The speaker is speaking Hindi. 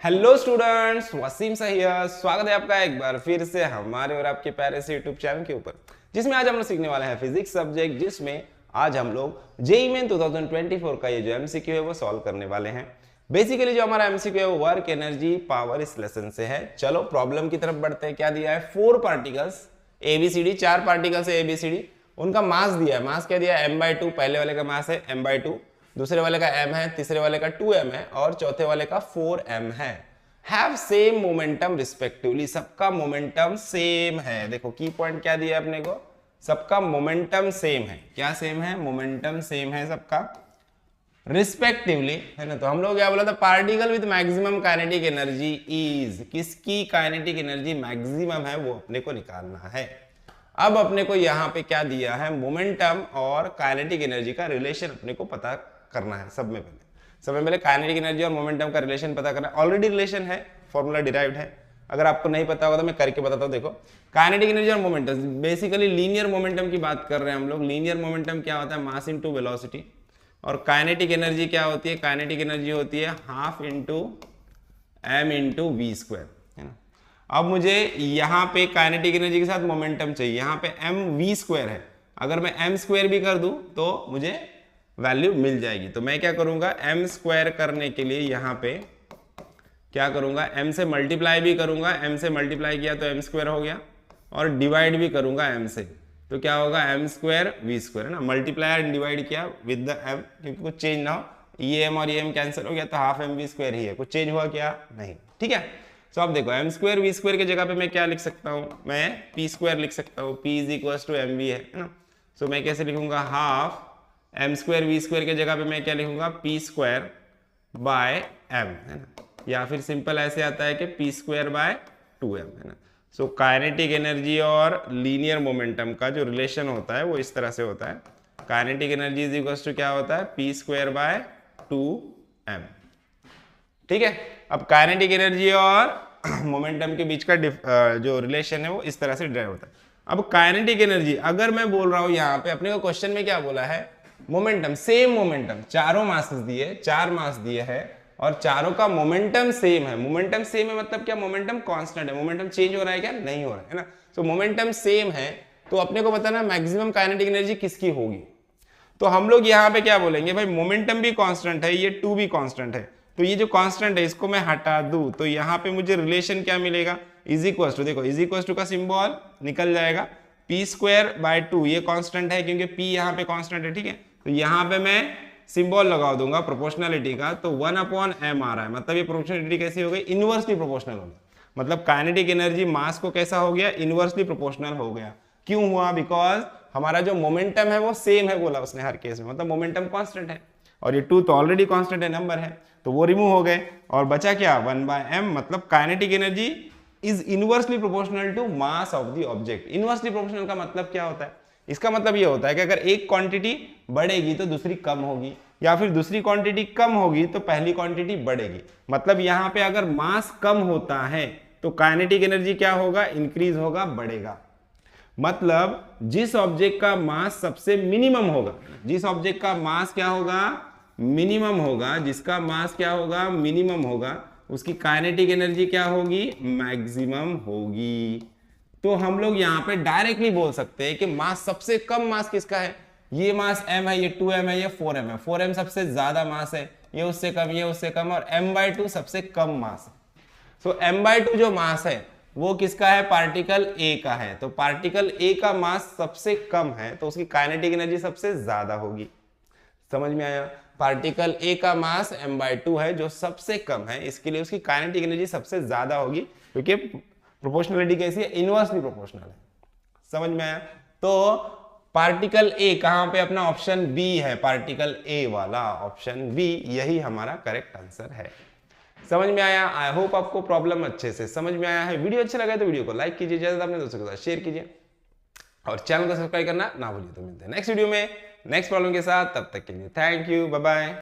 हेलो स्टूडेंट्स, वसीम सहिया स्वागत है आपका एक बार फिर से हमारे और आपके प्यारे से यूट्यूब चैनल के ऊपर, जिसमें आज हम लोग सीखने वाले हैं फिजिक्स सब्जेक्ट, जिसमें आज हम लोग जेईई मेन 2024 का ये जो एमसीक्यू है वो सॉल्व करने वाले हैं। बेसिकली जो हमारा एमसीक्यू है वो वर्क एनर्जी पावर इस लेसन से है। चलो प्रॉब्लम की तरफ बढ़ते हैं। क्या दिया है? 4 पार्टिकल्स एबीसीडी, 4 पार्टिकल्स है एबीसीडी, उनका मास दिया है। मास क्या दिया है? m/2। पहले वाले का मास है m/2, दूसरे वाले का m है, तीसरे वाले का 2m है और चौथे वाले का 4m है। हैव सेम मोमेंटम रिस्पेक्टिवली, सबका मोमेंटम सेम है। देखो की पॉइंट क्या दिया है अपने को, सबका मोमेंटम सेम है। क्या सेम है? मोमेंटम सेम है सबका रिस्पेक्टिवली, है ना। तो हम लोग क्या बोला था? Particle with maximum kinetic energy is, किसकी काइनेटिक एनर्जी मैक्सिमम है वो अपने को निकालना है। अब अपने को यहाँ पे क्या दिया है? मोमेंटम और काइनेटिक एनर्जी का रिलेशन अपने को पता करना है। सबसे पहले काइनेटिक एनर्जी और मोमेंटम का रिलेशन पता करना है। ऑलरेडी रिलेशन है, फॉर्मूला डिराइव्ड है। अगर आपको नहीं पता होगा तो मैं करके बताता हूँ। देखो काइनेटिक एनर्जी और मोमेंटम, बेसिकली लीनियर मोमेंटम की बात कर रहे हैं हम लोग। लीनियर मोमेंटम क्या होता है? Mass into velocity. और काइनेटिक एनर्जी क्या होती है? काइनेटिक एनर्जी होती है half into m into v square, है ना। अब मुझे यहाँ पे काइनेटिक एनर्जी के साथ मोमेंटम चाहिए। यहाँ पे m v स्क्वायर है, अगर मैं m स्क्वायर भी कर दूं तो मुझे वैल्यू मिल जाएगी। तो मैं क्या करूंगा? m स्क्वायर करने के लिए यहाँ पे क्या करूंगा? m से मल्टीप्लाई भी करूंगा। m से मल्टीप्लाई किया तो m स्क्वायर हो गया, और डिवाइड भी करूंगा m से, तो क्या होगा? m स्क्वायर v स्क्वायर, है ना। मल्टीप्लाई एंड डिवाइड किया विद द m, क्योंकि कुछ चेंज ना हो, ये m और ये m कैंसिल हो गया तो हाफ m v स्क्वायर ही है। कुछ चेंज हुआ क्या? नहीं, ठीक है। तो अब देखो m स्क्वायर v स्क्वायर की जगह पे मैं क्या लिख सकता हूँ? मैं p स्क्वायर लिख सकता हूँ। p is equal to m v है ना। सो मैं कैसे लिखूंगा? Half m square v square के जगह पे मैं क्या लिखूंगा? p स्क्वायर बाय m, है ना। या फिर सिंपल ऐसे आता है कि p स्क्वायर बाय 2m, है ना। सो काइनेटिक एनर्जी और लीनियर मोमेंटम का जो रिलेशन होता है वो इस तरह से होता है। Kinetic energy is equal to क्या होता है? p स्क्वायर बाय 2m, ठीक है। अब काइनेटिक एनर्जी और मोमेंटम के बीच का जो रिलेशन है वो इस तरह से ड्राइव होता है। अब काइनेटिक एनर्जी अगर मैं बोल रहा हूं, यहाँ पे अपने को क्वेश्चन में क्या बोला है? मोमेंटम, सेम मोमेंटम, चारों मास दिए, 4 मास दिए है और चारों का मोमेंटम सेम है। मोमेंटम सेम है मतलब क्या? मोमेंटम कांस्टेंट है। मोमेंटम चेंज हो रहा है क्या? नहीं हो रहा है ना। तो मोमेंटम सेम है तो अपने को बताना मैक्सिमम काइनेटिक एनर्जी किसकी होगी। तो हम लोग यहाँ पे क्या बोलेंगे? भाई मोमेंटम भी कांस्टेंट है, ये 2 भी कांस्टेंट है, तो ये जो कांस्टेंट है इसको मैं हटा दूं तो यहाँ पे मुझे रिलेशन क्या मिलेगा? इज इक्वल टू, देखो इज इक्वल टू का सिंबल निकल जाएगा, p स्क्वायर बाय 2, ये कांस्टेंट है क्योंकि p यहाँ पे कांस्टेंट है, ठीक है। तो यहाँ पे मैं सिंबल लगा दूंगा प्रोपोर्शनलिटी का, तो 1/m आ रहा है। मतलब ये प्रोपोर्शनलिटी कैसी हो गई? इनवर्सली प्रोपोर्शनल हो गया। मतलब काइनेटिक एनर्जी मास को कैसा हो गया? इनवर्सली प्रोपोर्शनल हो गया। क्यों हुआ? बिकॉज हमारा जो मोमेंटम है वो सेम है, बोला उसने हर केस में, मतलब मोमेंटम कांस्टेंट है और ये 2 तो ऑलरेडी कांस्टेंट है, नंबर है, तो वो रिमूव हो गए और बचा क्या? 1/m। मतलब kinetic energy is inversely proportional to mass of the object. Inversely proportional का मतलब क्या होता है? इसका मतलब ये होता है कि अगर एक क्वांटिटी बढ़ेगी तो दूसरी कम होगी, या फिर दूसरी क्वांटिटी कम होगी तो पहली क्वांटिटी बढ़ेगी। मतलब यहाँ पे अगर मास कम होता है तो काइनेटिक एनर्जी क्या होगा? इंक्रीज होगा, बढ़ेगा। मतलब जिस ऑब्जेक्ट का मास सबसे मिनिमम होगा, जिस ऑब्जेक्ट का मास क्या होगा? मिनिमम होगा, जिसका मास क्या होगा? मिनिमम होगा, उसकी काइनेटिक एनर्जी क्या होगी? मैक्सिमम होगी। तो हम लोग यहाँ पे डायरेक्टली बोल सकते हैं कि मास, सबसे कम मास किसका है? ये मास m है, ये 2m है, ये 4m है। 4m सबसे ज्यादा मास है, ये उससे कम, ये उससे कम, और m/2 सबसे कम मास है। सो m/2 जो मास है वो किसका है? पार्टिकल A का है। तो पार्टिकल A का मास सबसे कम है तो उसकी काइनेटिक एनर्जी सबसे ज्यादा होगी। समझ में आया? पार्टिकल A का मास m/2 है जो सबसे कम है, इसके लिए उसकी काइनेटिक एनर्जी सबसे ज्यादा होगी, क्योंकि प्रोपोर्शनलिटी कैसी है? इनवर्सली प्रोपोर्शनल है। समझ में आया? तो पार्टिकल A कहां पे? अपना ऑप्शन B है, पार्टिकल A वाला ऑप्शन B, यही हमारा करेक्ट आंसर है। समझ में आया? आई होप आपको प्रॉब्लम अच्छे से समझ में आया है। वीडियो अच्छा लगा तो वीडियो को लाइक कीजिए, ज्यादा अपने दोस्तों के साथ शेयर कीजिए और चैनल को सब्सक्राइब करना ना भूलिए। तो मिलते हैं नेक्स्ट वीडियो में नेक्स्ट प्रॉब्लम के साथ, तब तक के लिए थैंक यू, बाय बाय।